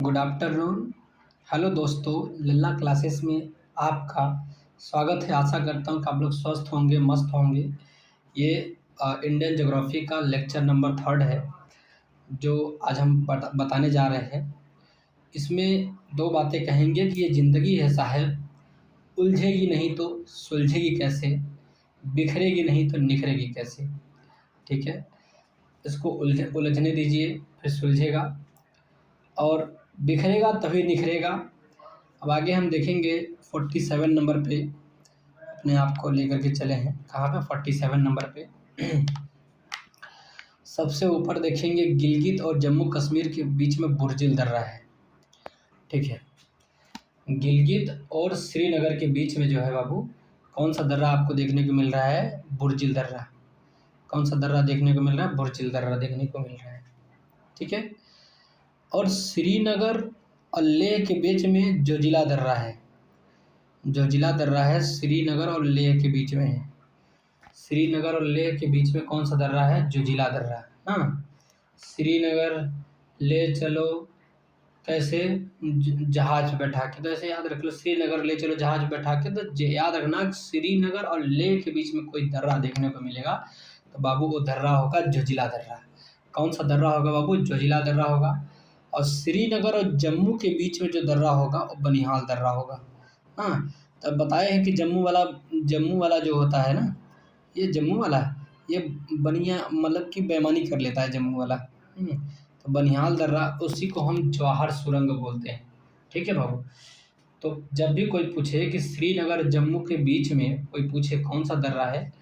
Good afternoon. Hello दोस्तों, लल्ला classes में आपका स्वागत है। आशा करता हूँ कि आप लोग स्वस्थ होंगे, मस्त होंगे। ये इंडियन ज्योग्राफी का लेक्चर नंबर 3 है जो आज हम बताने जा रहे हैं। इसमें दो बातें कहेंगे कि ये ज़िंदगी है साहब, उलझेगी नहीं तो सुलझेगी कैसे, बिखरेगी नहीं तो निखरेगी कैसे। ठीक है, इसको उलझने दीजिए, फिर सुलझेगा और बिखरेगा तभी निखरेगा। अब आगे हम देखेंगे 47 नंबर पे अपने आप को लेकर के चले हैं। कहाँ पे? 47 नंबर पे सबसे ऊपर देखेंगे गिलगित और जम्मू कश्मीर के बीच में बुर्जिल दर्रा है। ठीक है, गिलगित और श्रीनगर के बीच में जो है बाबू, कौन सा दर्रा आपको देखने को मिल रहा है? बुर्जिल दर्रा। कौन सा दर्रा देखने को मिल रहा है? बुर्जिल दर्रा देखने को मिल रहा है। ठीक है, और श्रीनगर और लेह के बीच में जोजिला दर्रा है। जोजिला दर्रा है, श्रीनगर और लेह के बीच में है। श्रीनगर और लेह के बीच में कौन सा दर्रा है? जोजिला दर्रा। हाँ, श्रीनगर ले चलो कैसे? जहाज पे बैठा के। तो ऐसे याद रख लो, श्रीनगर ले चलो जहाज बैठा के। तो याद रखना, श्रीनगर और लेह के बीच में कोई दर्रा देखने को मिलेगा तो बाबू वो दर्रा होगा जोजिला दर्रा। कौन सा दर्रा होगा बाबू? जोजिला दर्रा होगा। और श्रीनगर और जम्मू के बीच में जो दर्रा होगा वो बनिहाल दर्रा होगा। हाँ, तब बताए हैं कि जम्मू वाला जो होता है ना, ये जम्मू वाला, ये बनिया मतलब कि बेईमानी कर लेता है जम्मू वाला। तो बनिहाल दर्रा, उसी को हम जवाहर सुरंग बोलते हैं। ठीक है बाबू, तो जब भी कोई पूछे कि श्रीनगर जम्मू के बीच में कोई पूछे कौन सा दर्रा है,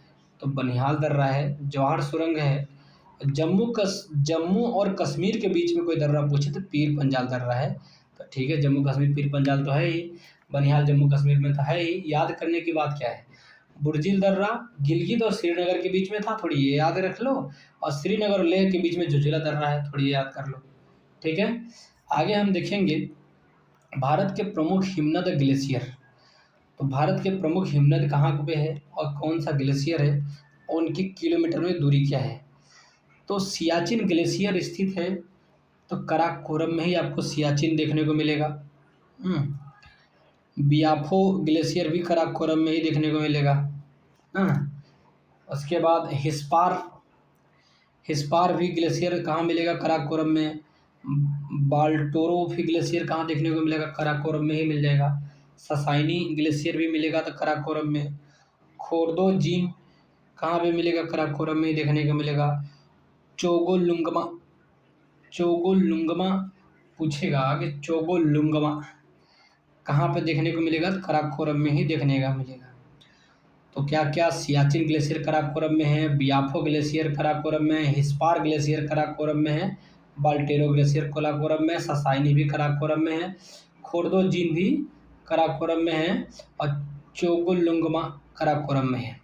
तो बनिहाल दर्रा है, जवाहर सुरंग है। जम्मू और कश्मीर के बीच में कोई दर्रा पूछे तो पीर पंजाल दर्रा है। तो ठीक है, जम्मू कश्मीर पीर पंजाल तो है ही, बनिहाल जम्मू कश्मीर में तो है ही। याद करने की बात क्या है? बुर्जिल दर्रा गिलगित और श्रीनगर के बीच में था, थोड़ी ये याद रख लो। और श्रीनगर और लेह के बीच में जोजिला दर्रा है, थोड़ी ये याद कर लो। ठीक है, आगे हम देखेंगे भारत के प्रमुख हिमनद ग्लेशियर। तो भारत के प्रमुख हिमनद कहाँ पे है और कौन सा ग्लेशियर है, उनकी किलोमीटर में दूरी क्या है? तो सियाचिन ग्लेशियर स्थित है, तो कराकोरम में ही आपको सियाचिन देखने को मिलेगा। बियाफो ग्लेशियर भी कराकोरम में ही देखने को मिलेगा। हाँ, उसके बाद हिस्पार भी ग्लेशियर कहाँ मिलेगा? कराकोरम में। बाल्टोरो भी ग्लेशियर कहाँ देखने को मिलेगा? कराकोरम में ही मिल जाएगा। ससाइनी ग्लेशियर भी मिलेगा तो कराकोरम में। खोर्दोजीन कहाँ पे मिलेगा? कराकोरम में ही देखने को मिलेगा। चोगोलुंगमा पूछेगा आगे, चोगोलुंगमा कहाँ पे देखने को मिलेगा? तो कराकोरम में ही देखने का मिलेगा। तो क्या क्या? सियाचिन ग्लेशियर कराकोरम में है, बियाफो ग्लेशियर कराकोरम में है, हिस्पार ग्लेशियर कराकोरम में है, बाल्टेरो ग्लेशियर कराकोरम में है, ससाइनी भी कराकोरम में है, खोर्दोजीन भी कराकोरम में है और चोगोलुंगमा कराकोरम में है।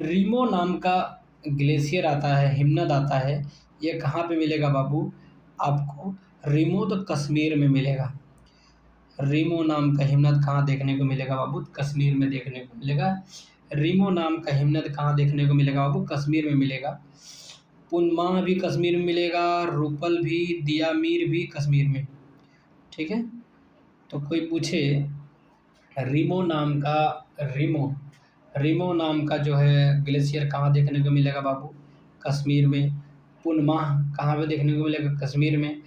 रीमो नाम का ग्लेशियर आता है, हिमनद आता है, ये कहाँ पे मिलेगा बाबू? आपको रीमो तो कश्मीर में मिलेगा। रीमो नाम का हिमनद कहाँ देखने को मिलेगा बाबू? कश्मीर में देखने को मिलेगा। रीमो नाम का हिमनद कहाँ देखने को मिलेगा बाबू? कश्मीर में मिलेगा। पुनमाह भी कश्मीर में मिलेगा, रूपल भी, दियामीर भी कश्मीर में। ठीक है, तो कोई पूछे रीमो नाम का जो है ग्लेशियर कहाँ देखने को मिलेगा बाबू? कश्मीर में। पुनमाह कहाँ पे देखने को मिलेगा? कश्मीर में।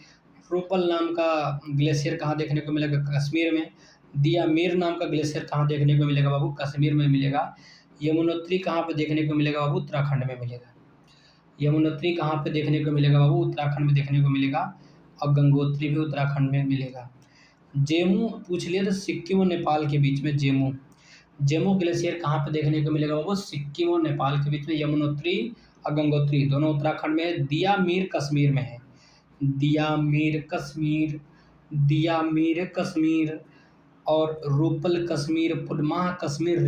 रूपल नाम का ग्लेशियर कहाँ देखने को मिलेगा? कश्मीर में। दियामीर नाम का ग्लेशियर कहाँ देखने को मिलेगा बाबू? कश्मीर में मिलेगा। यमुनोत्री कहाँ पे देखने को मिलेगा बाबू? उत्तराखंड में मिलेगा। यमुनोत्री कहाँ पे देखने को मिलेगा बाबू? उत्तराखंड में देखने को मिलेगा। और गंगोत्री भी उत्तराखंड में मिलेगा। जेमू पूछ लिया तो सिक्किम और नेपाल के बीच में जेमू ग्लेशियर कहाँ पे देखने को मिलेगा बाबू? सिक्किम और नेपाल के बीच में। यमुनोत्री और गंगोत्री दोनों उत्तराखंड में है। दियामीर कश्मीर में है। दियामीर कश्मीर और रूपल कश्मीर, पुनमाह कश्मीर,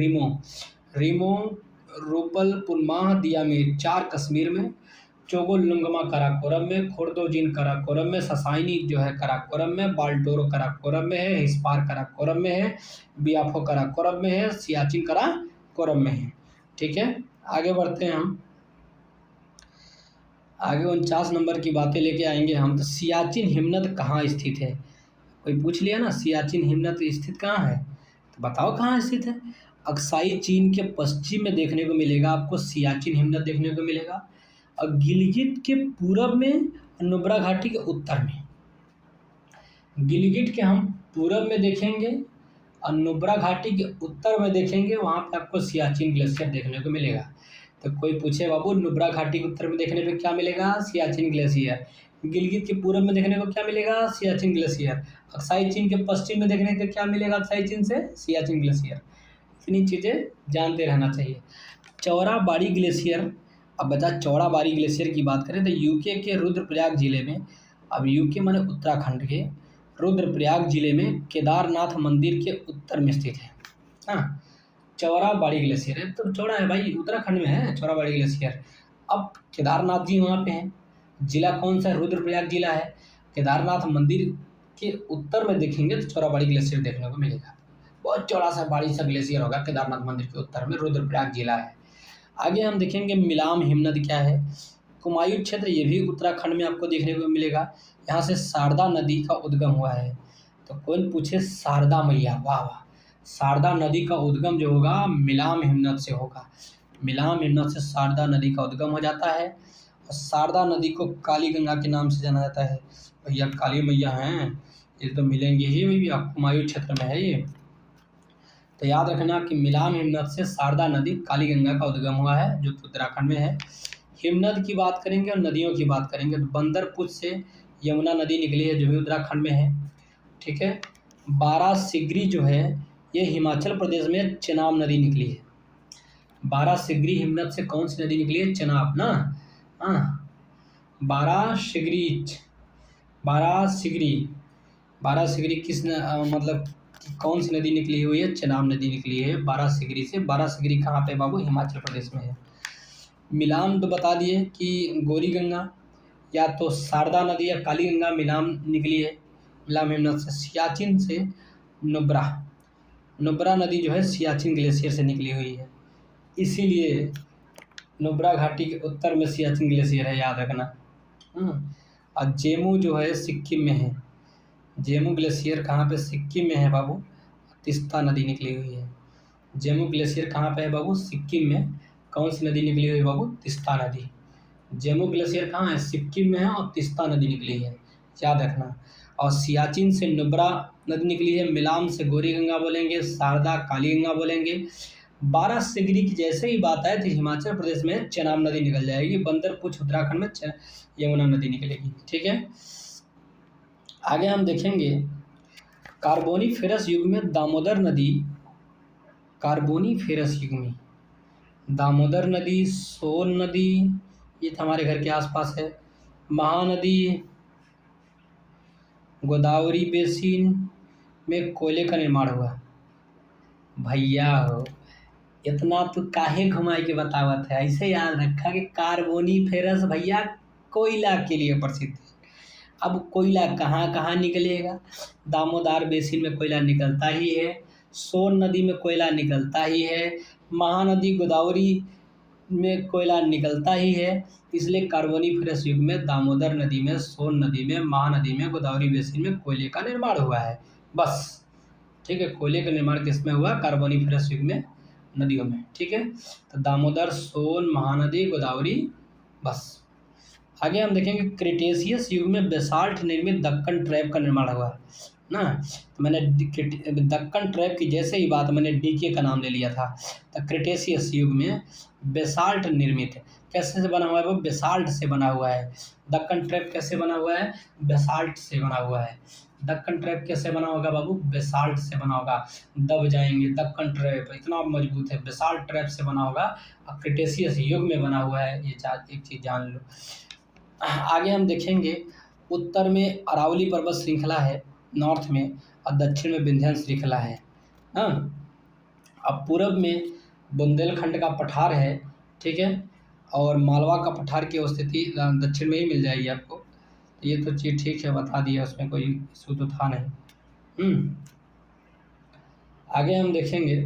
रीमो, रूपल, पुनमाह, दियामीर 4 कश्मीर में। चोगोलुंगमा कराकोरम में, खोर्दोजीन कराकोरम में, ससाइनी जो है कराकोरम में, बाल्टोरो कराकोरम में है, हिस्पार कराकोरम में है, बियाफो कराकोरम में है, सियाचिन कराकोरम में है। ठीक है, आगे बढ़ते हैं हम। आगे 49 नंबर की बातें लेके आएंगे हम। तो सियाचिन हिमनद कहाँ स्थित है? कोई पूछ लिया ना सियाचिन हिमनद स्थित कहाँ है, तो बताओ कहाँ स्थित है। अक्साई चीन के पश्चिम में देखने को मिलेगा आपको सियाचिन हिमनद देखने को मिलेगा, और गिलगित के पूरब में, नुब्रा घाटी के उत्तर में। गिलगिट के हम पूरब में देखेंगे और नुब्रा घाटी के उत्तर में देखेंगे, वहाँ पे आपको सियाचिन ग्लेशियर देखने को मिलेगा। तो कोई पूछे बाबू नुब्रा घाटी के उत्तर में देखने पे क्या मिलेगा, सियाचिन ग्लेशियर। गिलगित के पूरब में देखने को क्या मिलेगा, सियाचिन ग्लेशियर। अक्साई चीन के पश्चिम में देखने को क्या मिलेगा, अक्साई चीन से सियाचिन ग्लेशियर। इतनी चीज़ें जानते रहना चाहिए। चौराबाड़ी ग्लेशियर, अब बता चौराबाड़ी ग्लेशियर की बात करें तो यूके के रुद्रप्रयाग जिले में, अब यूके माने उत्तराखंड के रुद्रप्रयाग जिले में केदारनाथ मंदिर के उत्तर में स्थित है। हाँ, चौराबाड़ी ग्लेशियर है तो चौड़ा है भाई, उत्तराखंड में है चौराबाड़ी ग्लेशियर। अब केदारनाथ जी वहाँ पे हैं, जिला कौन सा है, रुद्रप्रयाग जिला है। केदारनाथ मंदिर के उत्तर में देखेंगे तो चौराबाड़ी ग्लेशियर देखने को मिलेगा। बहुत चौड़ा सा बाड़ी सा ग्लेशियर होगा केदारनाथ मंदिर के उत्तर में, रुद्रप्रयाग जिला है। आगे हम देखेंगे मिलाम हिमनद क्या है। कुमायूं क्षेत्र, ये भी उत्तराखंड में आपको देखने को मिलेगा। यहाँ से शारदा नदी का उद्गम हुआ है। तो कौन पूछे, शारदा मैया, वाह वाह। शारदा नदी का उद्गम जो होगा मिलाम हिमनद से होगा। मिलाम हिमनद से शारदा नदी का उद्गम हो जाता है, और शारदा नदी को काली गंगा के नाम से जाना जाता है। भैया काली मैया हैं, ये तो मिलेंगे ही भैया, कुमायूं क्षेत्र में है ये। तो याद रखना कि मिलाम हिमनद से शारदा नदी काली गंगा का उद्गम हुआ है, जो उत्तराखंड में है। हिमनद की बात करेंगे और नदियों की बात करेंगे तो बंदरपुर से यमुना नदी निकली है, जो भी उत्तराखंड में है। ठीक है। बारासिगरी जो है ये हिमाचल प्रदेश में चेनाब नदी निकली है। बारासिगरी हिमनद से कौन सी नदी निकली है, चेनाब ना। हाँ, बारासिगरी, बारासिगरी, बारासिगरी मतलब कौन सी नदी निकली हुई है, चेनाब नदी निकली है बारासिगरी से। बारासिगरी कहाँ पे बाबू, हिमाचल प्रदेश में है। मिलाम तो बता दिए कि गौरी गंगा या तो शारदा नदी या काली गंगा मिलाम निकली है, मिलाम हिमनद से। सियाचिन से नुब्रा, नुब्रा नदी जो है सियाचिन ग्लेशियर से निकली हुई है, इसीलिए नुब्रा घाटी के उत्तर में सियाचिन ग्लेशियर है, याद रखना। और जेमू जो है सिक्किम में है। जेमू ग्लेशियर कहाँ पे, सिक्किम में है बाबू, तिस्ता नदी निकली हुई है। जेमू ग्लेशियर कहाँ पे है बाबू, सिक्किम में। कौन सी नदी निकली हुई है बाबू, तिस्ता नदी। जेमू ग्लेशियर कहाँ है, सिक्किम में है, और तिस्ता नदी निकली है, याद रखना। और सियाचिन से नुब्रा नदी निकली है, मिलाम से गौरी गंगा बोलेंगे, शारदा काली गंगा बोलेंगे। बारासिगरी की जैसे ही बात आए तो हिमाचल प्रदेश में चेनाब नदी निकल जाएगी, बंदरपुर उत्तराखंड में यमुना नदी निकलेगी। ठीक है। आगे हम देखेंगे कार्बोनिफेरस युग में दामोदर नदी, कार्बोनिफेरस युग में दामोदर नदी, सोन नदी, ये तो हमारे घर के आसपास है। महानदी, गोदावरी बेसिन में कोयले का निर्माण हुआ। भैया हो, इतना तो काहे घुमाई के बतावत है, ऐसे याद रखा कि कार्बोनिफेरस भैया कोयला के लिए प्रसिद्ध है। अब कोयला कहाँ कहाँ निकलेगा, दामोदर बेसिन में कोयला निकलता ही है, सोन नदी में कोयला निकलता ही है, महानदी गोदावरी में कोयला निकलता ही है। इसलिए कार्बोनिफेरस युग में दामोदर नदी में, सोन नदी में, महानदी में, गोदावरी बेसिन में कोयले का निर्माण हुआ है, बस। ठीक है, कोयले का निर्माण किसमें हुआ, कार्बोनिफेरस युग में, नदियों में। ठीक है, तो दामोदर, सोन, महानदी, गोदावरी, बस। आगे हम देखेंगे क्रिटेशियस युग में बेसाल्ट निर्मित दक्कन ट्रैप का निर्माण हुआ ना। तो मैंने दक्कन ट्रैप की जैसे ही बात, मैंने डीके का नाम ले लिया था। तो क्रिटेशियस युग में बेसाल्ट निर्मित, कैसे से बना हुआ है वो, बेसाल्ट से बना हुआ है। दक्कन ट्रैप कैसे बना हुआ है, बेसाल्ट से बना हुआ है। दक्कन ट्रैप कैसे बना होगा बाबू, बेसाल्ट से बना होगा। दब जाएंगे, दक्कन ट्रैप इतना मजबूत है, बेसाल्ट ट्रैप से बना होगा, और क्रिटेशियस युग में बना हुआ है, ये एक चीज़ जान लो। आगे हम देखेंगे उत्तर में अरावली पर्वत श्रृंखला है, नॉर्थ में, और दक्षिण में विंध्य श्रृंखला है। हाँ, अब पूरब में बुंदेलखंड का पठार है। ठीक है, और मालवा का पठार की स्थिति दक्षिण में ही मिल जाएगी आपको। ये तो चीज़ ठीक है, बता दिया, उसमें कोई इशू तो था नहीं। आगे हम देखेंगे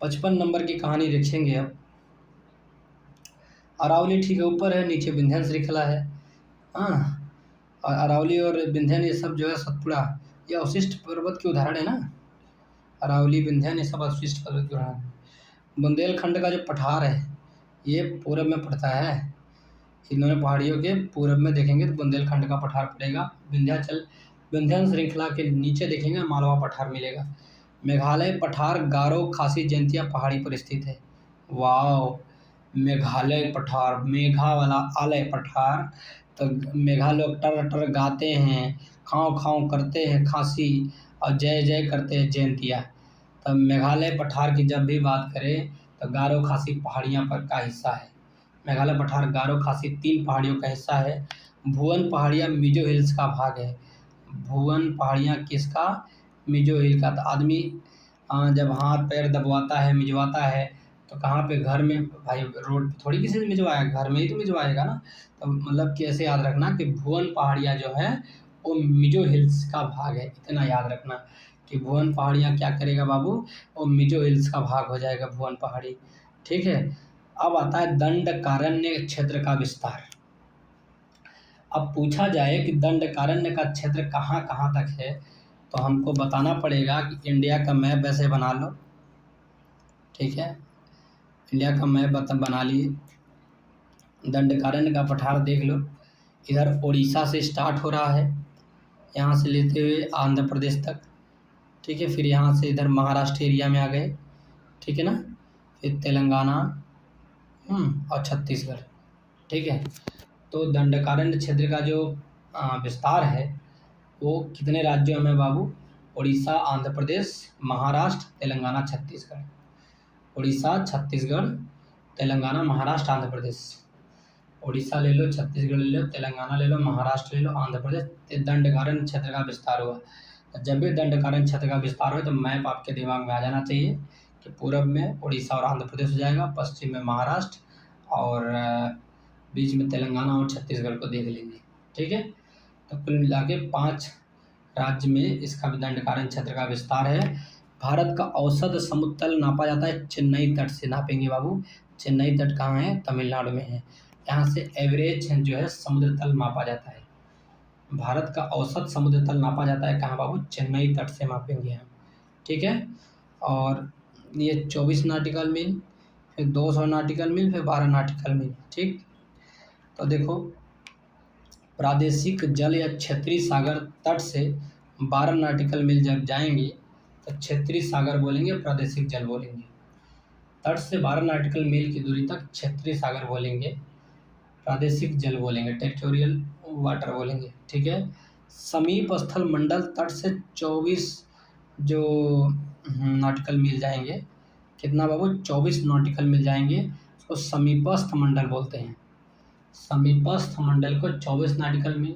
55 नंबर की कहानी देखेंगे अब। अरावली ठीक है ऊपर है, नीचे विंध्य श्रृंखला है। हाँ, और अरावली और विंध्यन ये सब जो है सतपुड़ा, ये अवशिष्ट पर्वत के उदाहरण है ना। अरावली, विंध्यन ये सब अवशिष्ट पर्वत के उदाहरण हैं। बुंदेलखंड का जो पठार है ये पूरब में पड़ता है। इन दोनों पहाड़ियों के पूरब में देखेंगे तो बुंदेलखंड का पठार पड़ेगा। विंध्याचल, विंध्यन श्रृंखला के नीचे देखेंगे मालवा पठार मिलेगा। मेघालय पठार गारो खासी जयंतिया पहाड़ी पर स्थित है। वाओ, मेघालय पठार, मेघा वाला आलय पठार। तो मेघा लोग टर टर गाते हैं, खाँव खाँव करते हैं खांसी, और जय जय करते हैं जयंतिया। तब मेघालय पठार की जब भी बात करें तो गारो खासी पहाड़ियाँ पर का हिस्सा है। मेघालय पठार गारो खासी 3 पहाड़ियों का हिस्सा है। भुवन पहाड़ियाँ मिजो हिल्स का भाग है। भुवन पहाड़ियाँ किसका? मिजो हिल का। तो आदमी जब हाथ पैर दबवाता है, मिजवाता है, तो कहाँ पे? घर में। भाई रोड पे थोड़ी किसी से मिजवाएगा, घर में ही तो मिजवाएगा ना। तो मतलब कि ऐसे याद रखना कि भुवन पहाड़ियाँ जो है वो मिजो हिल्स का भाग है। इतना याद रखना कि भुवन पहाड़ियाँ क्या करेगा बाबू? वो मिजो हिल्स का भाग हो जाएगा भुवन पहाड़ी। ठीक है। अब आता है दंडकारण्य क्षेत्र का विस्तार। अब पूछा जाए कि दंडकारण्य का क्षेत्र कहाँ कहाँ तक है, तो हमको बताना पड़ेगा कि इंडिया का मैप ऐसे बना लो। ठीक है, इंडिया का मैप बना लिए। दंडकारण्य का पठार देख लो, इधर उड़ीसा से स्टार्ट हो रहा है, यहाँ से लेते हुए आंध्र प्रदेश तक। ठीक है, फिर यहाँ से इधर महाराष्ट्र एरिया में आ गए। ठीक है ना, फिर तेलंगाना और छत्तीसगढ़। ठीक है, तो दंडकारण्य क्षेत्र का जो विस्तार है वो कितने राज्यों में बाबू? उड़ीसा, आंध्र प्रदेश, महाराष्ट्र, तेलंगाना, छत्तीसगढ़। उड़ीसा, छत्तीसगढ़, तेलंगाना, महाराष्ट्र, आंध्र प्रदेश। उड़ीसा ले लो, छत्तीसगढ़ ले लो, तेलंगाना ले लो, महाराष्ट्र ले लो, आंध्र प्रदेश। ये दंडकारण्य क्षेत्र का विस्तार हुआ। जब भी दंडकारण्य क्षेत्र का विस्तार हो तो मैप आपके दिमाग में आ जाना चाहिए कि पूरब में उड़ीसा और आंध्र प्रदेश हो जाएगा, पश्चिम में महाराष्ट्र, और बीच में तेलंगाना और छत्तीसगढ़ को देख लेंगे। ठीक है, तो कुल मिला के 5 राज्य में इसका दंडकारण्य क्षेत्र का विस्तार है। भारत का औसत समुद्र तल नापा जाता है चेन्नई तट से। नापेंगे बाबू, चेन्नई तट कहाँ है? तमिलनाडु में है। यहाँ से एवरेज जो है समुद्र तल मापा जाता है। भारत का औसत समुद्र तल नापा जाता है कहाँ बाबू? चेन्नई तट से मापेंगे हम। ठीक है, और ये 24 नॉटिकल मील, फिर 200 नॉटिकल मील, फिर 12 नॉटिकल मील। ठीक, तो देखो, प्रादेशिक जल या क्षेत्रीय सागर तट से 12 नॉटिकल मील जब जाएंगे तो क्षेत्रीय सागर बोलेंगे, प्रादेशिक जल बोलेंगे। तट से 12 नॉटिकल मील की दूरी तक क्षेत्रीय सागर बोलेंगे, प्रादेशिक जल बोलेंगे, टेरिटोरियल वाटर बोलेंगे। ठीक है, समीप स्थल मंडल तट से 24 जो नॉटिकल मील जाएंगे। कितना बाबू? 24 नॉटिकल मील जाएंगे, उसको समीपस्थ मंडल बोलते हैं। समीपस्थ मंडल को 24 नॉटिकल मील,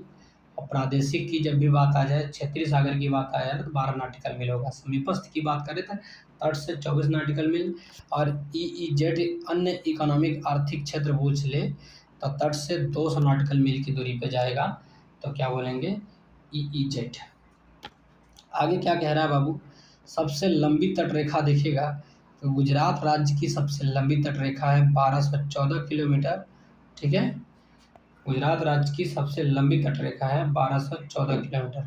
और प्रादेशिक की जब भी बात आ जाए, क्षेत्रीय सागर की बात आ जाए तो 12 नॉटिकल मील होगा। समीपस्थ की बात करें तो तट से 24 नॉटिकल मील, और EEZ अन्य इकोनॉमिक आर्थिक क्षेत्र पूछ ले तो तट से 200 नॉटिकल मील की दूरी पे जाएगा, तो क्या बोलेंगे? EEZ। आगे क्या कह रहा है बाबू? सबसे लंबी तट रेखा देखिएगा तो गुजरात राज्य की सबसे लंबी तट रेखा है 1214 किलोमीटर। ठीक है, गुजरात राज्य की सबसे लंबी तट रेखा है 1214 किलोमीटर,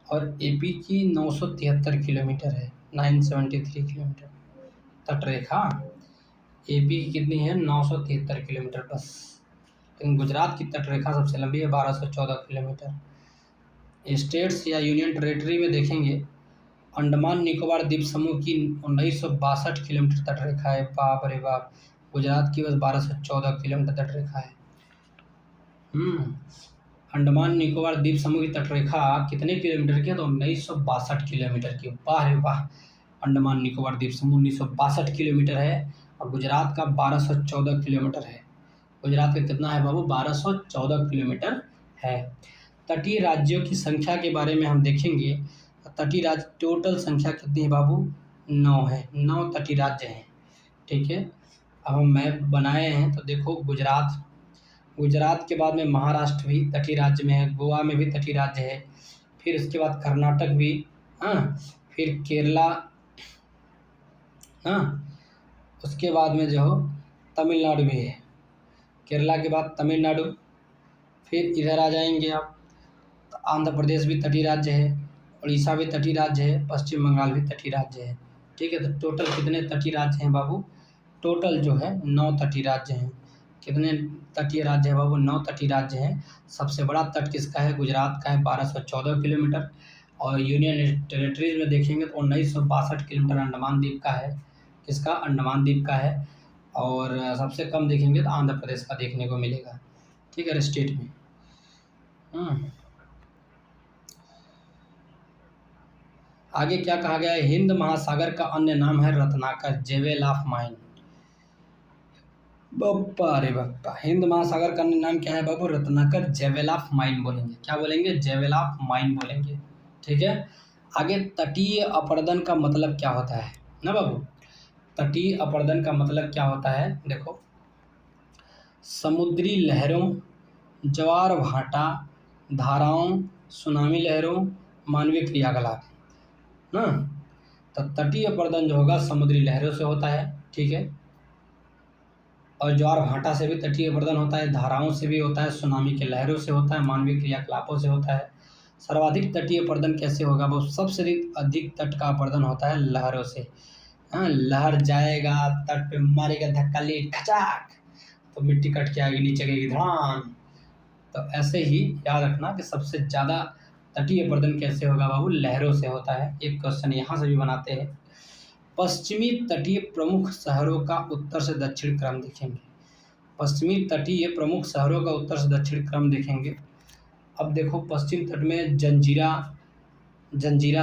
और AP की 973 किलोमीटर है, 973 किलोमीटर तट रेखा। AP की कितनी है? 973 किलोमीटर बस। लेकिन गुजरात की तट रेखा सबसे लंबी है 1214 किलोमीटर। स्टेट्स या यूनियन टेरेटरी में देखेंगे, अंडमान निकोबार द्वीप समूह की 1962 किलोमीटर तट रेखा है। बाप रे बाप, गुजरात की बस 1214 किलोमीटर तट रेखा है। अंडमान निकोबार द्वीप समूह की तट रेखा कितने किलोमीटर की है? तो 1962 किलोमीटर की। वाह रे वाह, अंडमान निकोबार द्वीप समूह 1962 किलोमीटर है, और गुजरात का 1214 किलोमीटर है। गुजरात का कितना है बाबू? 1214 किलोमीटर है। तटीय राज्यों की संख्या के बारे में हम देखेंगे, तटीय राज्य टोटल संख्या कितनी है बाबू? 9 है, 9 तटीय राज्य हैं। ठीक है, अब हम मैप बनाए हैं तो देखो, गुजरात के बाद में महाराष्ट्र भी तटीय राज्य में है, गोवा में भी तटीय राज्य है, फिर उसके बाद कर्नाटक भी, फिर केरला, उसके बाद में जो तमिलनाडु भी है। केरला के बाद तमिलनाडु, फिर इधर आ जाएंगे आप आंध्र प्रदेश भी तटीय राज्य है, उड़ीसा भी तटीय राज्य है, पश्चिम बंगाल भी तटीय राज्य है। ठीक है, तो टोटल कितने तटीय राज्य हैं बाबू? टोटल जो है 9 तटीय राज्य हैं। कितने तटीय राज्य है बाबू? 9 तटीय राज्य हैं। सबसे बड़ा तट किसका है? गुजरात का है, 1214 किलोमीटर। और यूनियन टेरिटरीज में देखेंगे तो 1962 किलोमीटर अंडमान द्वीप का है। किसका? अंडमान द्वीप का है। और सबसे कम देखेंगे तो आंध्र प्रदेश का देखने को मिलेगा। ठीक है, स्टेट में। आगे क्या कहा गया है? हिंद महासागर का अन्य नाम है Ratnakar, jewel of mine. Bappa अरे बप्पा, हिंद महासागर का अन्य नाम क्या है बाबू? रत्नाकर, जेवेल ऑफ माइन बोलेंगे। क्या बोलेंगे? जेवेल ऑफ माइन बोलेंगे। ठीक है, आगे तटीय अपरदन का मतलब क्या होता है ना बाबू? तटीय अपरदन का मतलब क्या होता है? देखो, समुद्री लहरों, ज्वार भाटा, धाराओं, सुनामी लहरों, मानवीय क्रियाकलाप ना। तो तटीय अपरदन जो होगा समुद्री लहरों से होता है। ठीक है, और ज्वार भाटा से भी तटीय अपरदन होता है, धाराओं से भी होता है, सुनामी के लहरों से होता है, मानवीय क्रियाकलापों से होता है। सर्वाधिक तटीय अपरदन कैसे होगा? वो सबसे अधिक तट का अपरदन होता है लहरों से। हाँ, लहर जाएगा तट पे, मारेगा धक्का ले खचाक, तो मिट्टी कट के आएगी, नीचे गिरेगी धड़ाम। तो ऐसे ही याद रखना कि सबसे ज़्यादा तटीय अपरदन कैसे होगा बाबू? लहरों से होता है। एक क्वेश्चन यहाँ से भी बनाते हैं। पश्चिमी तटीय प्रमुख शहरों का उत्तर से दक्षिण क्रम देखेंगे। पश्चिमी तटीय प्रमुख शहरों का उत्तर से दक्षिण क्रम देखेंगे। अब देखो, पश्चिम तट में जंजीरा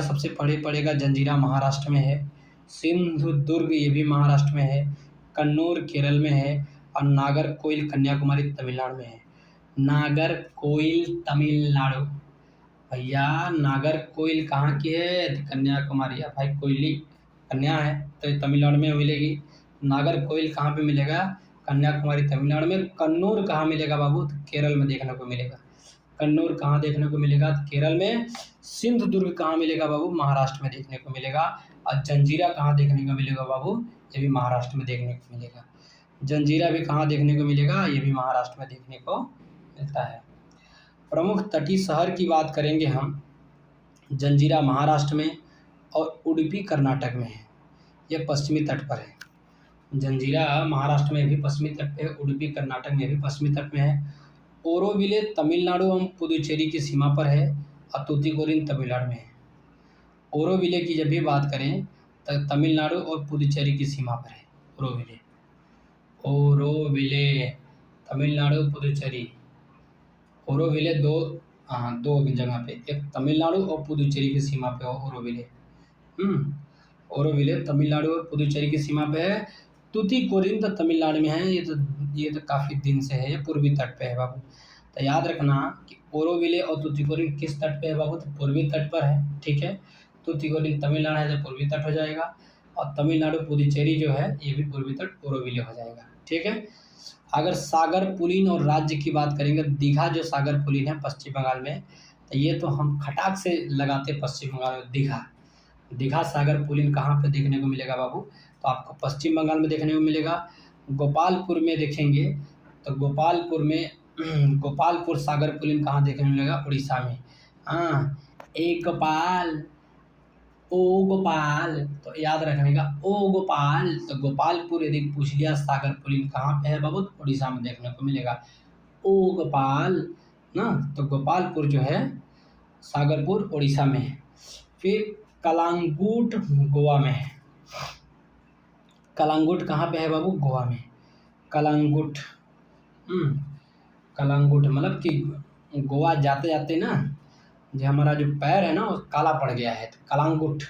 सबसे पहले पड़ेगा। जंजीरा महाराष्ट्र में है। सिंधुदुर्ग ये भी महाराष्ट्र में है। कन्नूर केरल में है। और नागरकोइल कन्याकुमारी तमिलनाडु में है। नागरकोइल तमिलनाडु। भैया नागरकोइल कहाँ की है? कन्याकुमारी। भाई कोयली कन्या है तो ये तमिलनाडु में मिलेगी। नागरकोइल कहाँ पे मिलेगा? कन्याकुमारी तमिलनाडु में। कन्नूर कहाँ मिलेगा बाबू? तो केरल में देखने को मिलेगा। कन्नूर कहाँ देखने को मिलेगा? तो केरल में। सिंधुदुर्ग कहाँ मिलेगा बाबू? महाराष्ट्र में देखने को मिलेगा। और जंजीरा कहाँ देखने को मिलेगा बाबू? ये भी महाराष्ट्र में देखने को मिलेगा। जंजीरा भी कहाँ देखने को मिलेगा? ये भी महाराष्ट्र में देखने को मिलता है। प्रमुख तटीय शहर की बात करेंगे हम। जंजीरा महाराष्ट्र में और उडुपी कर्नाटक में है। यह पश्चिमी तट पर है। जंजीरा महाराष्ट्र में भी पश्चिमी तट पे है, उडुपी कर्नाटक में भी पश्चिमी तट में है। ओरोविले तमिलनाडु एवं पुदुचेरी की सीमा पर है और तूतीकोरिन तमिलनाडु में है। ओरोविले की जब भी बात करें तो तमिलनाडु और पुदुचेरी की सीमा पर है। ओरोविले तमिलनाडु पुदुचेरी। ओरोविले दो जगह पे, एक तमिलनाडु और पुदुचेरी की सीमा पे ओरोविले। ओरोविले तमिलनाडु और पुदुचेरी की सीमा पे है। तूतीकोरिन तो तमिलनाडु में है। ये तो काफ़ी दिन से है, ये पूर्वी तट पे है बाबू। तो याद रखना कि ओरोविले और तूतीकोरिन किस तट पे है बाबू? तो पूर्वी तट पर है। ठीक है, तूतीकोरिन तमिलनाडु है तो पूर्वी तट हो जाएगा। और तमिलनाडु पुदुचेरी जो है ये भी पूर्वी तट ओरोविले हो जाएगा। ठीक है, अगर सागर पुलिन और राज्य की बात करेंगे, दीघा जो सागर पुलिन है पश्चिम बंगाल में, तो ये तो हम खटाक से लगाते पश्चिम बंगाल में। दीघा सागर पुलिन कहाँ पे देखने को मिलेगा बाबू? तो आपको पश्चिम बंगाल में देखने को मिलेगा। गोपालपुर में देखेंगे तो गोपालपुर सागर पुलिन कहाँ देखने को मिलेगा? उड़ीसा में। एक गोपाल, ओ गोपाल, तो याद रखने का ओ गोपाल। तो गोपालपुर यदि पूछ लिया सागर पुलिन कहाँ पे है बाबू? तो उड़ीसा में देखने को मिलेगा। ओ गोपाल ना, तो गोपालपुर जो है सागरपुर उड़ीसा में है। फिर कलांगुट गोवा में है। कलांगुट कहाँ पे है बाबू? गोवा में। कलांगुट मतलब कि गोवा जाते जाते ना, जो हमारा जो पैर है ना वो काला पड़ गया है, तो कलांगुट।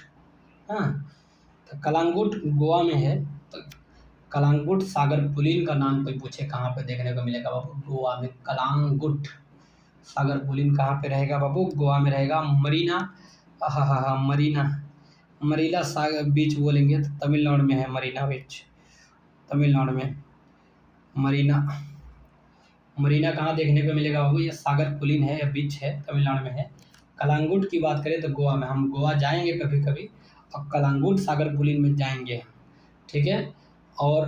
तो कलांगुट गोवा में है। तो कलांगुट सागर पुलिन का नाम कोई पूछे कहाँ पे देखने को मिलेगा बाबू? गोवा में। कलांगुट सागर पुलिन कहाँ पे रहेगा बाबू? गोवा में रहेगा। मरीना, मरीला सागर बीच बोलेंगे तो तमिलनाडु में है। मरीना बीच तमिलनाडु में। मरीना कहाँ देखने को मिलेगा बाबू? ये सागर पुलिन है, यह बीच है, तमिलनाडु में है। कलांगुट की बात करें तो गोवा में। हम गोवा जाएंगे कभी कभी और कलांगुट सागर पुलिन में जाएंगे। ठीक है, और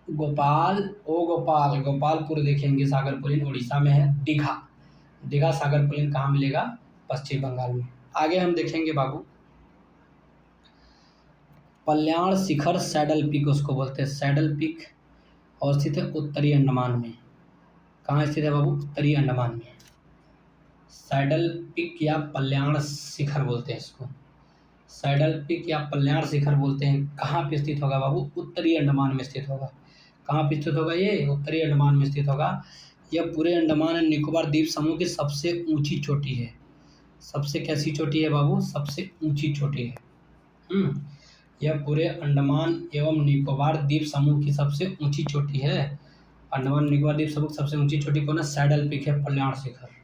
गोपालपुर देखेंगे सागर पुलिन उड़ीसा में है। दीघा सागर पुलिन कहाँ मिलेगा? पश्चिम बंगाल में। आगे हम देखेंगे बाबू, कल्याण शिखर सैडल पीक उसको बोलते हैं, सैडल पीक, और स्थित है उत्तरी अंडमान में। कहाँ स्थित है बाबू? उत्तरी अंडमान में। सैडल पीक या कल्याण शिखर बोलते हैं इसको, सैडल पीक या कल्याण शिखर बोलते हैं। कहाँ पे स्थित होगा बाबू? उत्तरी अंडमान में स्थित होगा। कहाँ पे स्थित होगा? ये उत्तरी अंडमान में स्थित होगा। यह पूरे अंडमान एंड निकोबार द्वीप समूह की सबसे ऊंची चोटी है। सबसे कैसी चोटी है बाबू? सबसे ऊंची चोटी है। यह पूरे अंडमान एवं निकोबार द्वीप समूह की सबसे ऊंची चोटी है। अंडमान निकोबार द्वीप समूह की सबसे ऊंची चोटी कौन है? सैडल पीक है, कल्याण शिखर।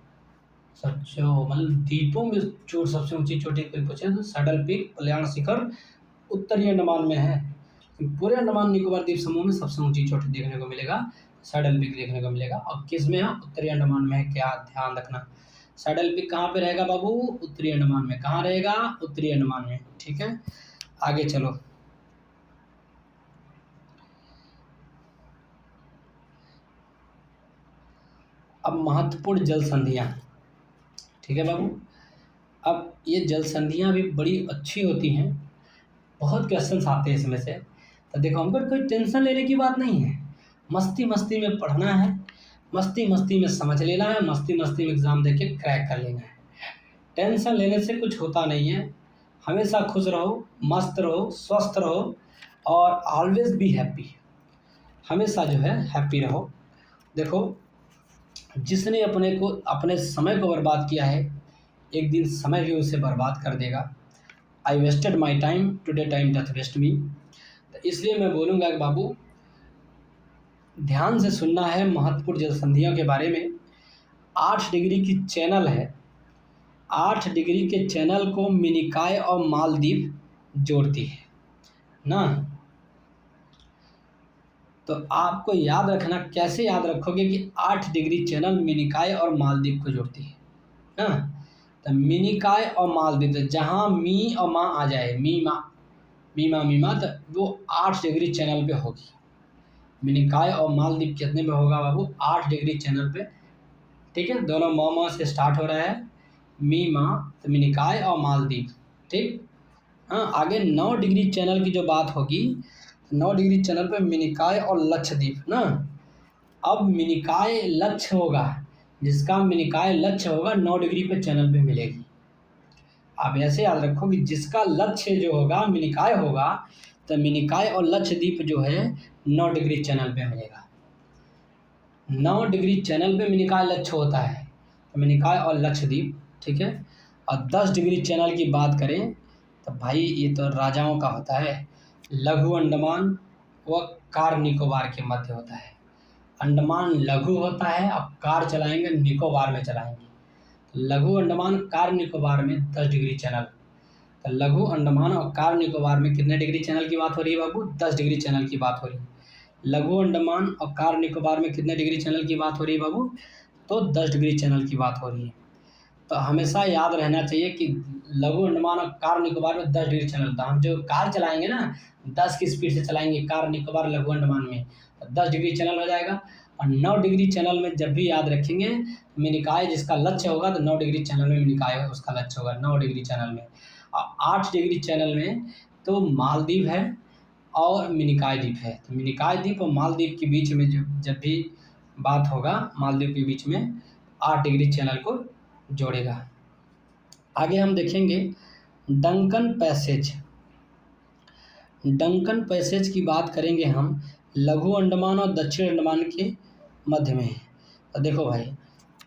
सच्चो मतलब द्वीपों में जो सबसे ऊंची चोटी कोई पूछे तो सैडल पीक, कल्याण शिखर उत्तरी अंडमान में है। पूरे अंडमान निकोबार द्वीप समूह में सबसे ऊंची चोटी देखने को मिलेगा सैडल पीक देखने को मिलेगा। और किस में है? उत्तरी अंडमान में है। क्या ध्यान रखना, सैडल पीक कहाँ पे रहेगा बाबू? उत्तरी अंडमान में। कहाँ रहेगा? उत्तरी अंडमान में। ठीक है, आगे चलो। अब महत्वपूर्ण जल संधियां। ठीक है बाबू, अब ये जल संधियां भी बड़ी अच्छी होती हैं, बहुत क्वेश्चंस आते हैं इसमें से। तो देखो, हमको कोई टेंशन लेने की बात नहीं है, मस्ती मस्ती में पढ़ना है, मस्ती मस्ती में समझ लेना है, मस्ती मस्ती में एग्ज़ाम देके क्रैक कर लेना है। टेंशन लेने से कुछ होता नहीं है। हमेशा खुश रहो, मस्त रहो, स्वस्थ रहो, और ऑलवेज बी हैप्पी। हमेशा जो है हैप्पी रहो। देखो, जिसने अपने समय को बर्बाद किया है, एक दिन समय भी उसे बर्बाद कर देगा। I wasted my time, today time doth waste me. तो इसलिए मैं बोलूँगा कि बाबू ध्यान से सुनना है महत्वपूर्ण जल संधियों के बारे में। 8 डिग्री की चैनल है, 8 डिग्री के चैनल को मिनिकॉय और मालदीव जोड़ती है ना। तो आपको याद रखना, कैसे याद रखोगे कि 8 डिग्री चैनल मिनिकॉय और मालदीव को जोड़ती है ना। तो मिनिकॉय और मालदीव, तो जहाँ मी और माँ आ जाए, मीमा, तो वो 8 डिग्री चैनल पे होगी। मिनिकॉय और मालदीव कितने पे होगा बाबू? 8 डिग्री चैनल पे। ठीक है, दोनों माँ से स्टार्ट हो रहा है, मीमा, तो मिनिकॉय और मालदीव। ठीक, हाँ। आगे 9 डिग्री चैनल की जो बात होगी, 9 डिग्री चैनल पे मिनिकॉय और लक्षद्वीप ना। अब मिनिकॉय लक्ष्य होगा, जिसका मिनिकॉय लक्ष्य होगा 9 डिग्री पे चैनल पे मिलेगी। आप ऐसे याद रखो कि जिसका लक्ष्य जो होगा मिनिकॉय होगा, तो मिनिकॉय और लक्षद्वीप जो है 9 डिग्री चैनल पे मिलेगा। 9 डिग्री चैनल पे मिनिकॉय लक्ष्य होता है, तो मिनिकॉय और लक्षद्वीप। ठीक है, और 10 डिग्री चैनल की बात करें तो भाई ये तो राजाओं का होता है। लघु अंडमान व कार निकोबार के मध्य होता है। अंडमान लघु होता है, अब कार चलाएंगे निकोबार में चलाएंगे। लघु अंडमान कार निकोबार में 10 डिग्री चैनल। तो लघु अंडमान और कार निकोबार में कितने डिग्री चैनल की बात हो रही है बाबू? 10 डिग्री चैनल की बात हो रही है। लघु अंडमान और कार निकोबार में कितने डिग्री चैनल की बात हो रही है बाबू? तो 10 डिग्री चैनल की बात हो रही है। तो हमेशा याद रहना चाहिए कि लघु अंडमान और कार निकोबार में 10 डिग्री चैनल था। हम जो कार चलाएंगे ना 10 की स्पीड से चलाएंगे कार निकोबार लघु अंडमान में, तो 10 डिग्री चैनल हो जाएगा। और 9 डिग्री चैनल में जब भी याद रखेंगे मिनिकॉय जिसका लक्ष्य होगा, तो 9 डिग्री चैनल में मिनिकॉय उसका लक्ष्य होगा 9 डिग्री चैनल में। और 8 डिग्री चैनल में तो मालदीव है और मिनिकॉय द्वीप है। तो मिनिकॉय द्वीप और मालदीव के बीच में जब भी बात होगा, मालदीव के बीच में 8 डिग्री चैनल को जोड़ेगा। आगे हम देखेंगे डंकन पैसेज। डंकन पैसेज की बात करेंगे हम, लघु अंडमान और दक्षिण अंडमान के मध्य में है। तो देखो भाई,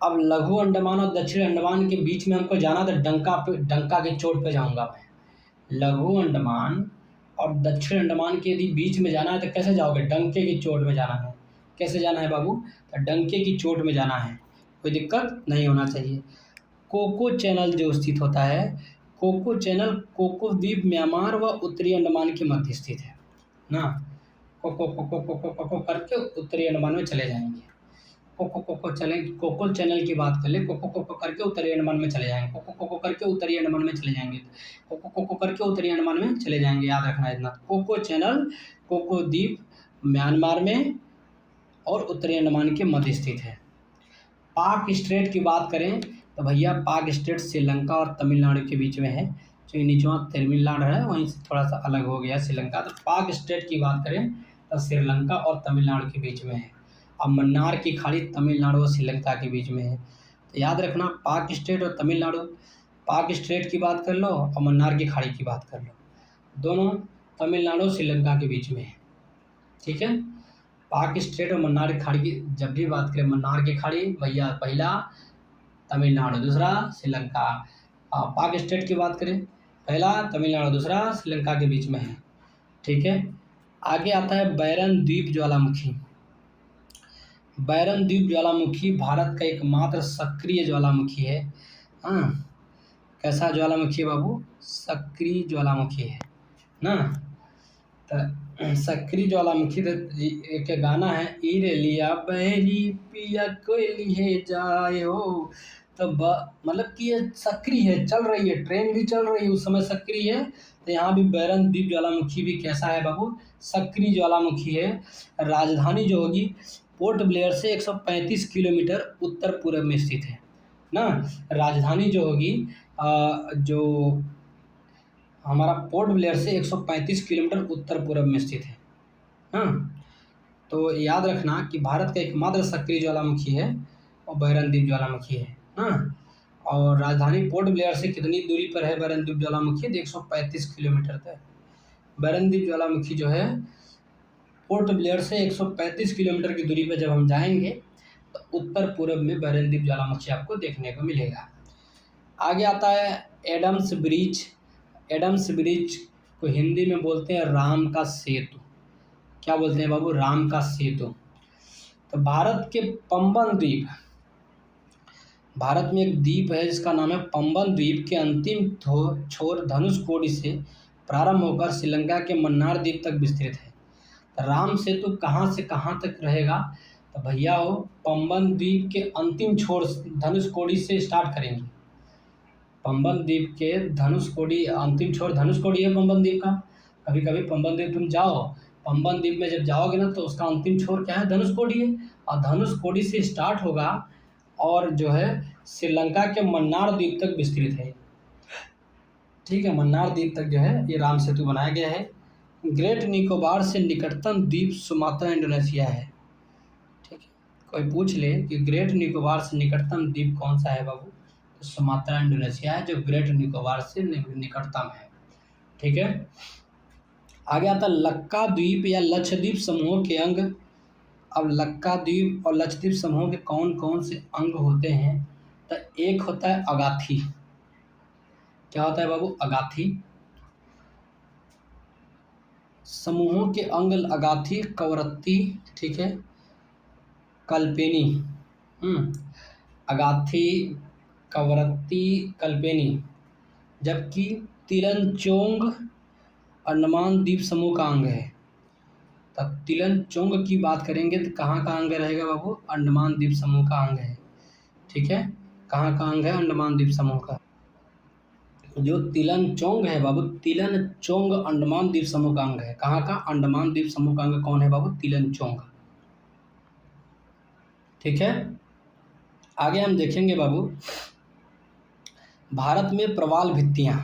अब लघु अंडमान और दक्षिण अंडमान के बीच में हमको जाना, तो डंका के चोट पे जाऊंगा मैं। लघु अंडमान और दक्षिण अंडमान के यदि बीच में जाना है तो कैसे जाओगे? डंके की चोट में जाना है। कैसे जाना है बाबू? तो डंके की चोट में जाना है, कोई दिक्कत नहीं होना चाहिए। कोको चैनल जो स्थित होता है, कोको चैनल कोको द्वीप म्यांमार व उत्तरी अंडमान के मध्य स्थित है ना। कोको कोको कोको कोको करके उत्तरी अंडमान में चले जाएंगे। कोको कोको चले, कोको चैनल की बात कर ले, कोको कोको करके उत्तरी अंडमान में चले जाएंगे। कोको कोको करके उत्तरी अंडमान में चले जाएंगे। कोको कोको करके उत्तरी अंडमान में चले जाएंगे, याद रखना इतना। कोको चैनल कोको द्वीप म्यांमार में और उत्तरी अंडमान के मध्य स्थित है। पाक स्ट्रेट की बात करें, तो भैया पाक स्टेट श्रीलंका और तमिलनाडु के बीच में है। जो निचवा तमिलनाडु है वहीं से थोड़ा सा अलग हो गया श्रीलंका। तो पाक स्टेट की बात करें तो श्रीलंका और तमिलनाडु के बीच में है। अब मन्नार की खाड़ी तमिलनाडु और श्रीलंका के बीच में है। तो याद रखना पाक स्टेट और तमिलनाडु, पाक स्टेट की बात कर लो और मन्नार की खाड़ी की बात कर लो, दोनों तमिलनाडु श्रीलंका के बीच में है। ठीक है, पाक स्टेट और मन्नार की खाड़ी की जब भी बात करें, मन्नार की खाड़ी भैया पहला तमिलनाडु, दूसरा श्रीलंका। पाक स्टेट की बात करें, पहला तमिलनाडु, दूसरा श्रीलंका के बीच में है। ठीक है, आगे आता है बैरन द्वीप ज्वालामुखी। बैरन द्वीप ज्वालामुखी भारत का एकमात्र सक्रिय ज्वालामुखी है। हाँ, कैसा ज्वालामुखी है बाबू? सक्रिय ज्वालामुखी है ना। तो सक्रिय ज्वालामुखी तो एक गाना है, इरे लिया बहरी पिया कोई लिए जाए हो। तो मतलब कि ये सक्रिय है, चल रही है, ट्रेन भी चल रही है, उस समय सक्रिय है। तो यहाँ भी बैरन द्वीप ज्वालामुखी भी कैसा है बाबू? सक्रिय ज्वालामुखी है। राजधानी जो होगी पोर्ट ब्लेयर से 135 किलोमीटर उत्तर पूर्व में स्थित है ना। राजधानी जो होगी जो हमारा पोर्ट ब्लेयर से 135 किलोमीटर उत्तर पूर्व में स्थित है। हाँ, तो याद रखना कि भारत का एकमात्र सक्रिय ज्वालामुखी है और बैरन द्वीप ज्वालामुखी है। हाँ, और राजधानी पोर्ट ब्लेयर से कितनी दूरी पर है बैरन द्वीप ज्वालामुखी? 135 किलोमीटर तक। बैरन द्वीप ज्वालामुखी जो है पोर्ट ब्लेयर से 135 किलोमीटर की दूरी पर जब हम जाएंगे तो उत्तर पूर्व में बैरन द्वीप ज्वालामुखी आपको देखने को मिलेगा। आगे आता है एडम्स ब्रिज। एडम्स ब्रिज को हिंदी में बोलते हैं राम का सेतु। क्या बोलते हैं बाबू? राम का सेतु। तो भारत के पंबन द्वीप, भारत में एक द्वीप है जिसका नाम है पंबन द्वीप के अंतिम छोर धनुषकोडी से प्रारंभ होकर श्रीलंका के मन्नार द्वीप तक विस्तृत है। तो राम सेतु कहाँ से कहाँ तक रहेगा? तो भैया हो पंबन द्वीप के अंतिम छोर धनुषकोडी से स्टार्ट करेंगे। पंबन द्वीप के धनुषकोडी अंतिम छोर धनुषकोडी है पंबन द्वीप का। कभी कभी पंबन द्वीप तुम जाओ, पंबन द्वीप में जब जाओगे ना तो उसका अंतिम छोर क्या है? धनुषकोडी है। और धनुषकोडी से स्टार्ट होगा और जो है श्रीलंका के मन्नार द्वीप तक विस्तृत है। ठीक है, मन्नार द्वीप तक जो है ये राम सेतु बनाया गया है। ग्रेट निकोबार से निकटतम द्वीप सुमात्रा इंडोनेशिया है। ठीक है, कोई पूछ ले कि ग्रेट निकोबार से निकटतम द्वीप कौन सा है बाबू? तो सुमात्रा इंडोनेशिया है जो ग्रेट निकोबार से निकटतम है। ठीक है, आगे आता लक्का द्वीप या लक्षद्वीप समूह के अंग। अब लक्का द्वीप और लक्षद्वीप समूह के कौन कौन से अंग होते हैं? तो एक होता है अगाथी। क्या होता है बाबू? अगाथी। समूहों के अंग अगाथी, कवरत्ती, ठीक है, कल्पेनी। अगाथी, कवरत्ती, कल्पेनी। जबकि तिलनचोंग अंडमान द्वीप समूह का अंग है। तब तिलनचोंग की बात करेंगे तो कहाँ का अंग रहेगा बाबू? अंडमान द्वीप समूह का अंग है। ठीक है, कहाँ का अंग है? अंडमान द्वीप समूह का। जो तिलनचोंग है बाबू, तिलनचोंग अंडमान द्वीप समूह का अंग है। कहाँ का? अंडमान द्वीप समूह का अंग कौन है बाबू? तिलनचोंग। ठीक है, आगे हम देखेंगे बाबू भारत में प्रवाल भित्तियाँ।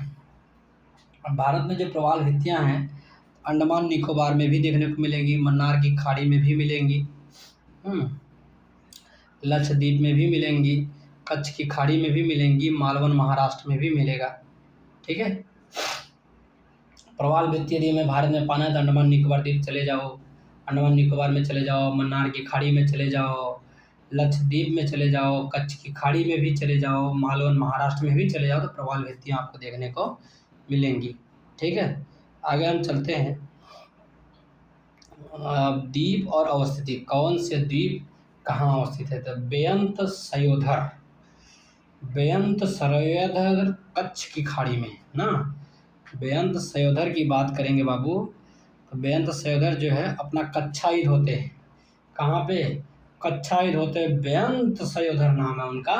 भारत में जो प्रवाल भित्तियाँ हैं अंडमान निकोबार में भी देखने को मिलेंगी, मन्नार की खाड़ी में भी मिलेंगी, लक्षद्वीप में भी मिलेंगी, कच्छ की खाड़ी में भी मिलेंगी, मालवन महाराष्ट्र में भी मिलेगा। ठीक है, प्रवाल भित्ति यदि हमें भारत में पाना है तो अंडमान निकोबार द्वीप चले जाओ, अंडमान निकोबार में चले जाओ, मन्नार की खाड़ी में चले जाओ, लक्षद्वीप में चले जाओ, कच्छ की खाड़ी में भी चले जाओ, मालवन महाराष्ट्र में भी चले जाओ, तो प्रवाल भित्तियाँ आपको देखने को मिलेंगी। ठीक है, आगे हम चलते हैं। द्वीप और अवस्थिति, कौन से द्वीप कहाँ अवस्थित है? तो बेअंत सयोधर, बेअंत सयोधर कच्छ की खाड़ी में ना। बेअंत सयोधर की बात करेंगे बाबू तो बेअंत सयोधर जो है अपना कच्छाइद होते हैं। कहाँ पे? कच्छाइद होते हैं, बेअंत सयोधर नाम है उनका।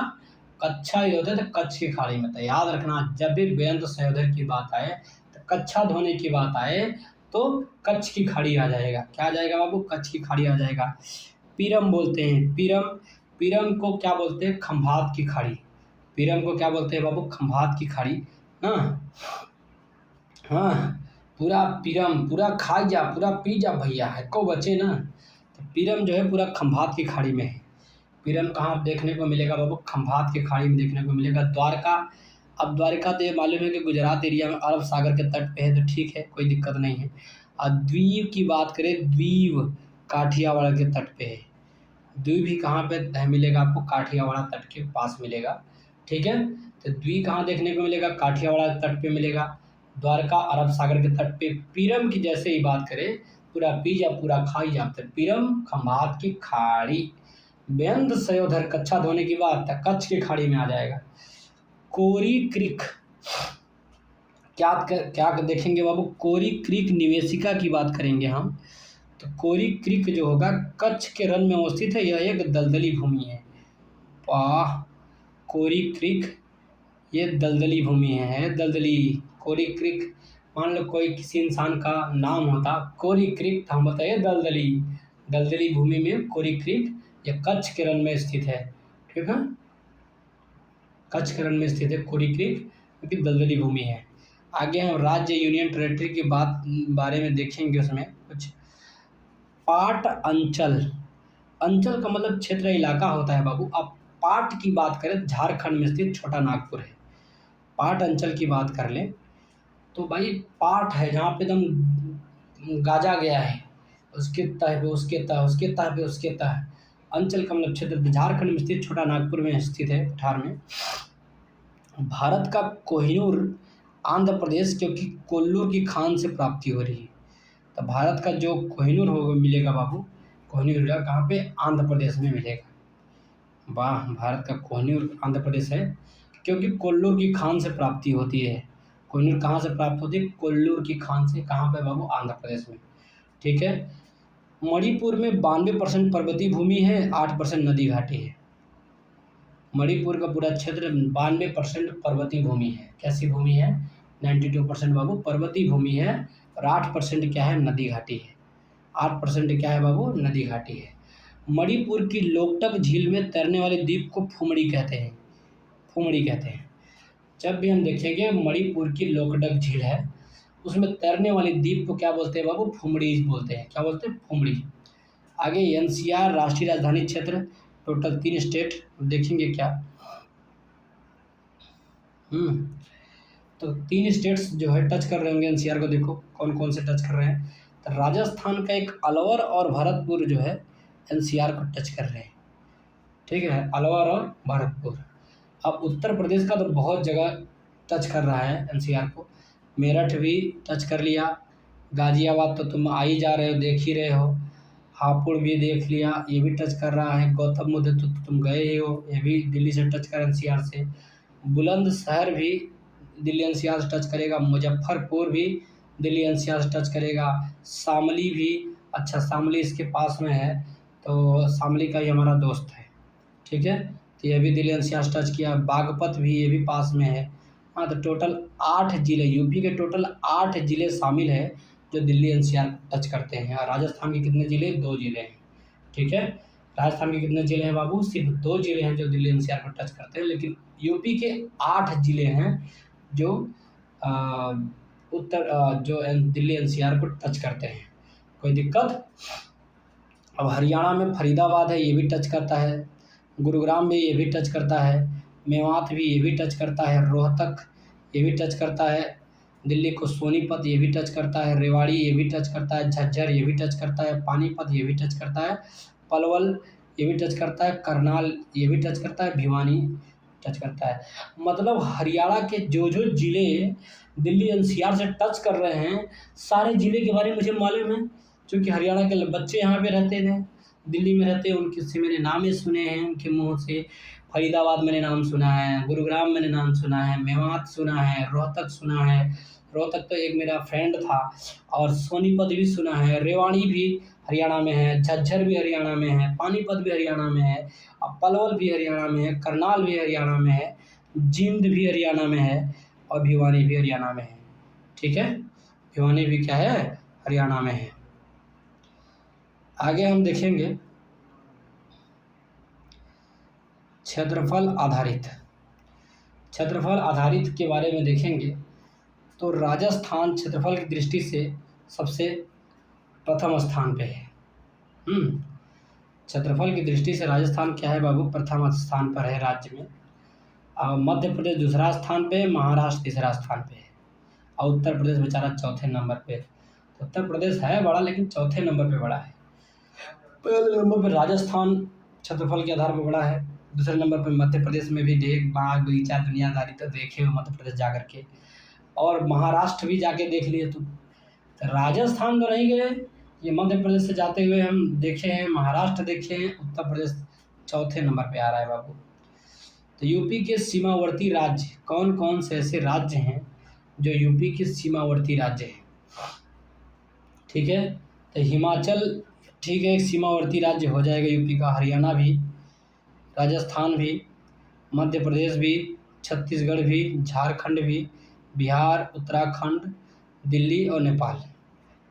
कच्छाइद होते थे कच्छ की खाड़ी में। तो याद रखना जब भी बेअंत सयोधर की बात आए तो कच्छा धोने की बात आए तो कच्छ की खाड़ी आ जाएगा। क्या आ जाएगा बाबू? कच्छ की खाड़ी आ जाएगा। पीरम बोलते हैं, पीरम, पीरम को क्या बोलते हैं? खंभात की खाड़ी। पीरम को क्या बोलते हैं बाबू? खंभात की खाड़ी। हाँ हाँ, पूरा पीरम पूरा खा जा, पूरा पी जा भैया, है को बचे ना। तो पीरम जो है पूरा खंभात की खाड़ी में है। पीरम कहाँ देखने को मिलेगा बाबू? खंभात की खाड़ी में देखने को मिलेगा। द्वारका, अब द्वारका तो ये मालूम है कि गुजरात एरिया में अरब सागर के तट पे है, तो ठीक है, कोई दिक्कत नहीं है। और द्वीप की बात करें, द्वीप काठियावाड़ के तट पे है। द्वीप भी कहाँ पे मिलेगा आपको? काठियावाड़ तट के पास मिलेगा। ठीक है, तो द्वीप कहाँ देखने को मिलेगा? काठियावाड़ तट पे मिलेगा। द्वारका अरब सागर के तट पे। पीरम की जैसे ही बात करें, पूरा पी जा पूरा खाई जा, तो पीरम खंभात की खाड़ी। बेंद सयोधर, कच्छा धोने की बात है, कच्छ की खाड़ी में आ जाएगा। कोरी क्रिक, क्या क्या देखेंगे बाबू? कोरी क्रिक निवेशिका की बात करेंगे हम। तो कोरी क्रिक जो होगा कच्छ के रन में अवस्थित है, यह एक दलदली भूमि है। वाह, कोरी क्रिक ये दलदली भूमि है, दलदली। कोरी क्रिक, मान लो कोई किसी इंसान का नाम होता कोरी क्रिक, तो हम बताइए दलदली। दलदली भूमि में कोरी क्रिक, यह कच्छ के रन में स्थित है। ठीक है, कच्छ के रन में स्थित है कोरी क्रिक, क्योंकि दलदली भूमि है। आगे हम राज्य यूनियन टेरेटरी की बारे में देखेंगे। उसमें कुछ पाट अंचल, अंचल का मतलब क्षेत्र इलाका होता है बाबू। अब पाट की बात करें, झारखंड में स्थित छोटा नागपुर है। पाट अंचल की बात कर लें तो भाई पाट है जहाँ पे एकदम गाजा गया है, उसके तह पे उसके तह, उसके तह पे उसके तह। अंचल का मतलब क्षेत्र झारखंड में स्थित छोटा नागपुर में स्थित है, बिहार में। भारत का कोहिनूर आंध्र प्रदेश, क्योंकि कोल्लूर की खान से प्राप्ति हो रही है। तो भारत का जो कोहिनूर होगा मिलेगा बाबू, कोहिनूर मिलेगा कहाँ पे? आंध्र प्रदेश में मिलेगा। वाह, भारत का कोहिनूर आंध्र प्रदेश है, क्योंकि कोल्लूर की खान से प्राप्ति होती है। कोहिनूर कहाँ से प्राप्त होती है? कोल्लूर की खान से। कहाँ पे बाबू? आंध्र प्रदेश में। ठीक है, मणिपुर में 92% पर्वतीय भूमि है, 8% नदी घाटी है। मणिपुर का पूरा क्षेत्र 92% पर्वतीय भूमि है। कैसी भूमि है? 92% बाबू पर्वतीय भूमि है, और 8% क्या है? नदी घाटी है। 8% क्या है बाबू? नदी घाटी है। मणिपुर की लोकटक झील में तैरने वाले द्वीप को फुमड़ी कहते हैं। फुमड़ी कहते हैं। जब भी हम देखेंगे मणिपुर की लोकटक झील है, उसमें तैरने वाले द्वीप को क्या बोलते हैं बाबू? फुमड़ी बोलते हैं। क्या बोलते हैं? फुमड़ी। आगे एनसीआर राष्ट्रीय राजधानी क्षेत्र, टोटल 3 स्टेट देखेंगे क्या? तो 3 स्टेट्स जो है टच कर रहे होंगे एनसीआर को। देखो कौन कौन से टच कर रहे हैं। तो राजस्थान का एक अलवर और भरतपुर जो है एनसीआर को टच कर रहे हैं। ठीक है, अलवर और भरतपुर। अब उत्तर प्रदेश का तो बहुत जगह टच कर रहा है एनसीआर को। मेरठ भी टच कर लिया, गाजियाबाद तो तुम आ ही जा रहे हो, देख ही रहे हो। हापुड़ भी देख लिया, ये भी टच कर रहा है। गौतम बुद्ध तो तुम गए ही हो, ये भी दिल्ली से टच कर एनसीआर से। बुलंदशहर भी दिल्ली एनसीआर से टच करेगा। मुजफ्फरपुर भी दिल्ली एनसीआर से टच करेगा। शामली भी, अच्छा शामली इसके पास में है, तो शामली का ही हमारा दोस्त है। ठीक है, तो ये भी दिल्ली एनसीआर से टच किया। बागपत भी ये भी पास में है। हाँ, तो टोटल 8 जिले, यूपी के टोटल 8 जिले शामिल है जो दिल्ली एनसीआर टच करते हैं। और राजस्थान के कितने जिले? 2 जिले हैं। ठीक है, राजस्थान के कितने जिले हैं बाबू? सिर्फ 2 जिले हैं जो दिल्ली एनसीआर को टच करते हैं, लेकिन यूपी के 8 जिले हैं जो दिल्ली एनसीआर को टच करते हैं। कोई दिक्कत? अब हरियाणा में फरीदाबाद है, ये भी टच करता है। गुरुग्राम भी ये भी टच करता है। मेवात भी ये भी टच करता है। रोहतक ये भी टच करता है। दिल्ली को सोनीपत ये भी टच करता है। रेवाड़ी ये भी टच करता है। झज्जर ये भी टच करता है। पानीपत ये भी टच करता है। पलवल ये भी टच करता है। करनाल ये भी टच करता है। भिवानी टच करता है। मतलब हरियाणा के जो जो ज़िले दिल्ली एनसीआर से टच कर रहे हैं, सारे ज़िले के बारे में मुझे मालूम है, क्योंकि हरियाणा के बच्चे यहाँ पे रहते थे, दिल्ली में रहते हैं, उनके से मैंने नाम ही सुने हैं उनके मुँह से। फरीदाबाद मैंने नाम सुना है, गुरुग्राम मैंने नाम सुना है, मेवात सुना है, रोहतक सुना है। रोहतक तो एक मेरा फ्रेंड था। और सोनीपत भी सुना है। रेवाड़ी भी हरियाणा में है। झज्जर भी हरियाणा में है। पानीपत भी हरियाणा में है। और पलवल भी हरियाणा में है। करनाल भी हरियाणा में है। जींद भी हरियाणा में है। और भिवानी भी हरियाणा में है। ठीक है, भिवानी भी क्या है? हरियाणा में है। आगे हम देखेंगे क्षेत्रफल आधारित। क्षेत्रफल आधारित के बारे में देखेंगे तो राजस्थान क्षेत्रफल की दृष्टि से सबसे प्रथम स्थान पे है। क्षेत्रफल की दृष्टि से राजस्थान क्या है बाबू, प्रथम स्थान पर है राज्य में। और मध्य प्रदेश दूसरा स्थान पे है, महाराष्ट्र तीसरा स्थान पे है, और उत्तर प्रदेश बेचारा चौथे नंबर पे। तो उत्तर प्रदेश है बड़ा लेकिन चौथे नंबर पे बड़ा है। पहले नंबर पे राजस्थान क्षेत्रफल के आधार पर बड़ा है, दूसरे नंबर पे मध्य प्रदेश में भी देख बाग बगीचा दुनियादारी तो देखे हो मध्य प्रदेश जा करके, और महाराष्ट्र भी जाके देख लिए तुम। तो राजस्थान तो नहीं गए, ये मध्य प्रदेश से जाते हुए हम देखे हैं, महाराष्ट्र देखे हैं, उत्तर प्रदेश चौथे नंबर पे आ रहा है बाबू। तो यूपी के सीमावर्ती राज्य कौन कौन से ऐसे राज्य हैं जो यूपी के सीमावर्ती राज्य हैं? ठीक है, तो हिमाचल ठीक है, एक सीमावर्ती राज्य हो जाएगा यूपी का, हरियाणा भी, राजस्थान भी, मध्य प्रदेश भी, छत्तीसगढ़ भी, झारखंड भी, बिहार, उत्तराखंड, दिल्ली और नेपाल।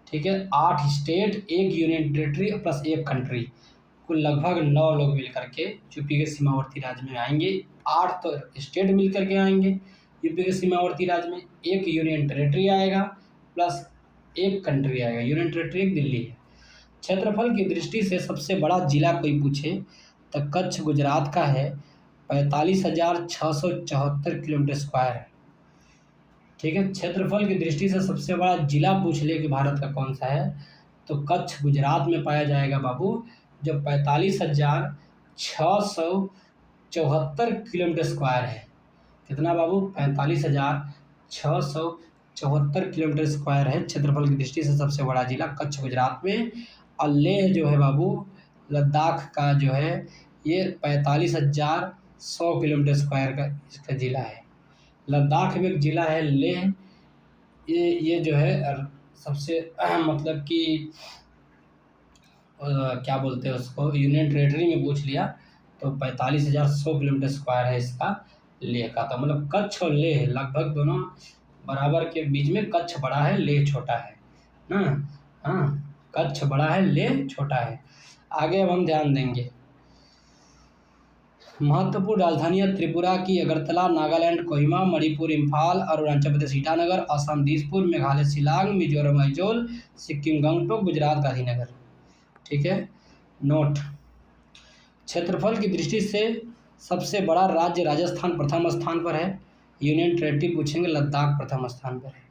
ठीक है, 8 स्टेट, एक यूनियन टेरेटरी प्लस एक कंट्री, कुल लगभग 9 लोग मिल करके यूपी के सीमावर्ती राज्य में आएंगे। 8 तो स्टेट मिल करके आएंगे यूपी के सीमावर्ती राज्य में, एक यूनियन टेरेटरी आएगा प्लस एक कंट्री आएगा, यूनियन टेरेटरी एक दिल्ली है। क्षेत्रफल की दृष्टि से सबसे बड़ा जिला कोई पूछे तो कच्छ गुजरात का है, 45,674 किलोमीटर स्क्वायर है। ठीक है, क्षेत्रफल की दृष्टि से सबसे बड़ा जिला पूछ ले कि भारत का कौन सा है तो कच्छ गुजरात में पाया जाएगा बाबू, जो 45,674 किलोमीटर स्क्वायर है। कितना बाबू, 45,674 किलोमीटर स्क्वायर है क्षेत्रफल की दृष्टि से सबसे बड़ा जिला कच्छ गुजरात में। और लेह जो है बाबू लद्दाख का जो है ये 45,100 किलोमीटर स्क्वायर का इसका ज़िला है। लद्दाख में एक ज़िला है लेह, ये जो है सबसे मतलब कि क्या बोलते हैं उसको, यूनियन टेरेटरी में पूछ लिया तो 45,100 किलोमीटर स्क्वायर है इसका लेह का। तो मतलब कच्छ और लेह लगभग दोनों बराबर के बीच में, कच्छ बड़ा है लेह छोटा है ना। हाँ, कच्छ बड़ा है लेह छोटा है। आगे अब हम ध्यान देंगे, महत्वपूर्ण राजधानियाँ त्रिपुरा की अगरतला, नागालैंड कोहिमा, मणिपुर इम्फाल, अरुणाचल प्रदेश ईटानगर, असम दिसपुर, मेघालय शिलांग, मिजोरम आइजोल, सिक्किम गंगटोक, गुजरात गांधीनगर। ठीक है, नोट, क्षेत्रफल की दृष्टि से सबसे बड़ा राज्य राजस्थान प्रथम स्थान पर है, यूनियन टेरेटरी पूछेंगे लद्दाख प्रथम स्थान पर है।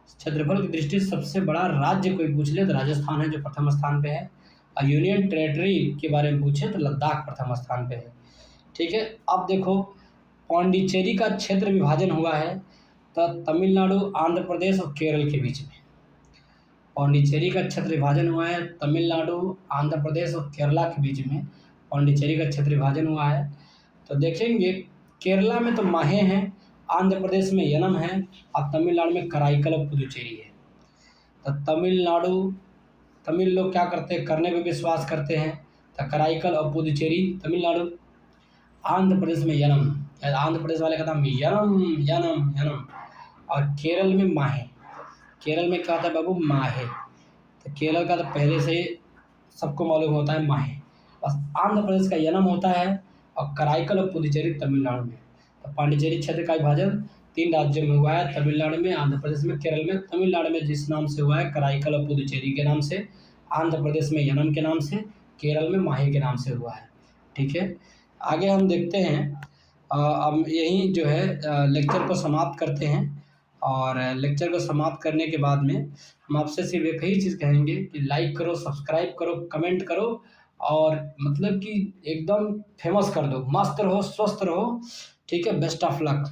क्षेत्रफल की दृष्टि से सबसे बड़ा राज्य कोई पूछ ले तो राजस्थान है जो प्रथम स्थान पे है, और यूनियन टेरेटरी के बारे में पूछे तो लद्दाख प्रथम स्थान पे है। ठीक है, अब देखो पांडिचेरी का क्षेत्र विभाजन हुआ है तो तमिलनाडु, आंध्र प्रदेश और केरल के बीच में। पांडिचेरी का क्षेत्र विभाजन हुआ है तमिलनाडु, आंध्र प्रदेश और केरला के बीच में पांडिचेरी का क्षेत्र विभाजन हुआ है। तो देखेंगे केरला में तो माहे हैं, आंध्र प्रदेश में यनम है और तमिलनाडु में कराईकल और पुदुचेरी है। तो तमिल लोग क्या करते हैं, करने पे विश्वास करते हैं, तो कराईकल और पुदुचेरी तमिलनाडु, आंध्र प्रदेश में यनम, आंध्र प्रदेश वाले का नाम यनम यनम यनम, और केरल में माहे। केरल में क्या होता है बाबू, माहे। तो केरल का तो पहले से सबको मालूम होता है माहे, बस आंध्र प्रदेश का यनम होता है और कराईकल और पुदुचेरी तमिलनाडु में। तो पांडिचेरी क्षेत्र का विभाजन 3 राज्यों में हुआ है, तमिलनाडु में, आंध्र प्रदेश में, केरल में। तमिलनाडु में जिस नाम से हुआ है कराईकल और पुदुचेरी के नाम से, आंध्र प्रदेश में यनम के नाम से, केरल में माहे के नाम से हुआ है। ठीक है, आगे हम देखते हैं, अब यही जो है लेक्चर को समाप्त करते हैं, और लेक्चर को समाप्त करने के बाद में हम आपसे सिर्फ एक ही चीज़ कहेंगे कि लाइक करो, सब्सक्राइब करो, कमेंट करो, और मतलब कि एकदम फेमस कर दो, मस्त रहो, स्वस्थ रहो। ठीक है, बेस्ट ऑफ लक।